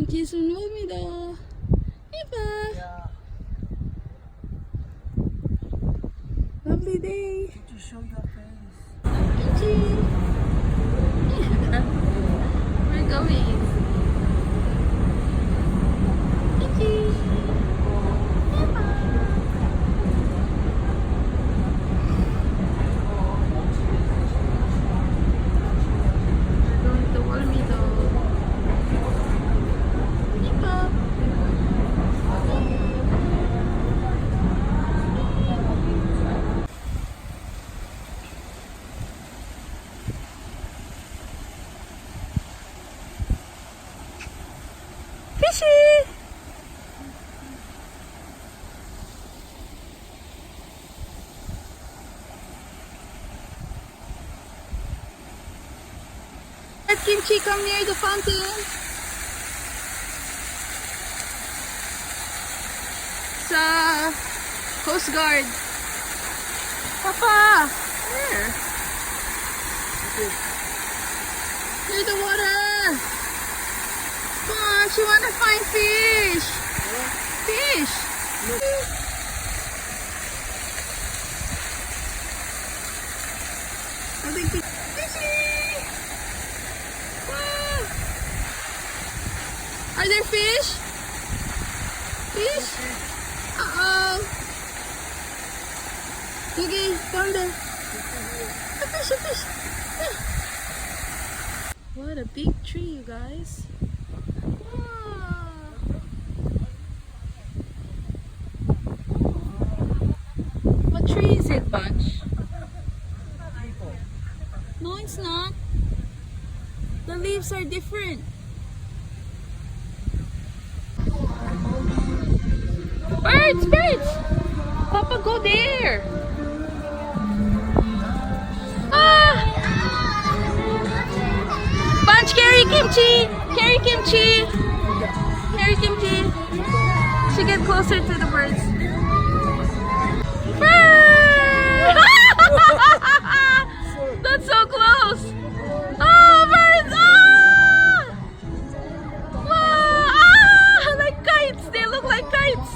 김치 순놈이다. 이봐. Lovely day. To show your face. Kimchi. We're going. Kimchi. Iba. We're going to Walmido. Iba. Fishy! Let Kimchi come near the fountain. It's a Coast Guard. Papa! Here. Near the water. Come on, she wanna find fish. Fish. I think fishy. Wow. Are there fish? Fish? Uh-oh. Okay, down there. A fish, a fish. Yeah. What a big tree, you guys. What tree is it, Bunch? No, it's not. The leaves are different. Birds, birds! Papa, go there! Ah! Bunch, carry kimchi! Carry kimchi! Carry kimchi! She get closer to the birds. That's so close! Oh, birds! Ah! Wow! Ah! Like kites! They look like kites!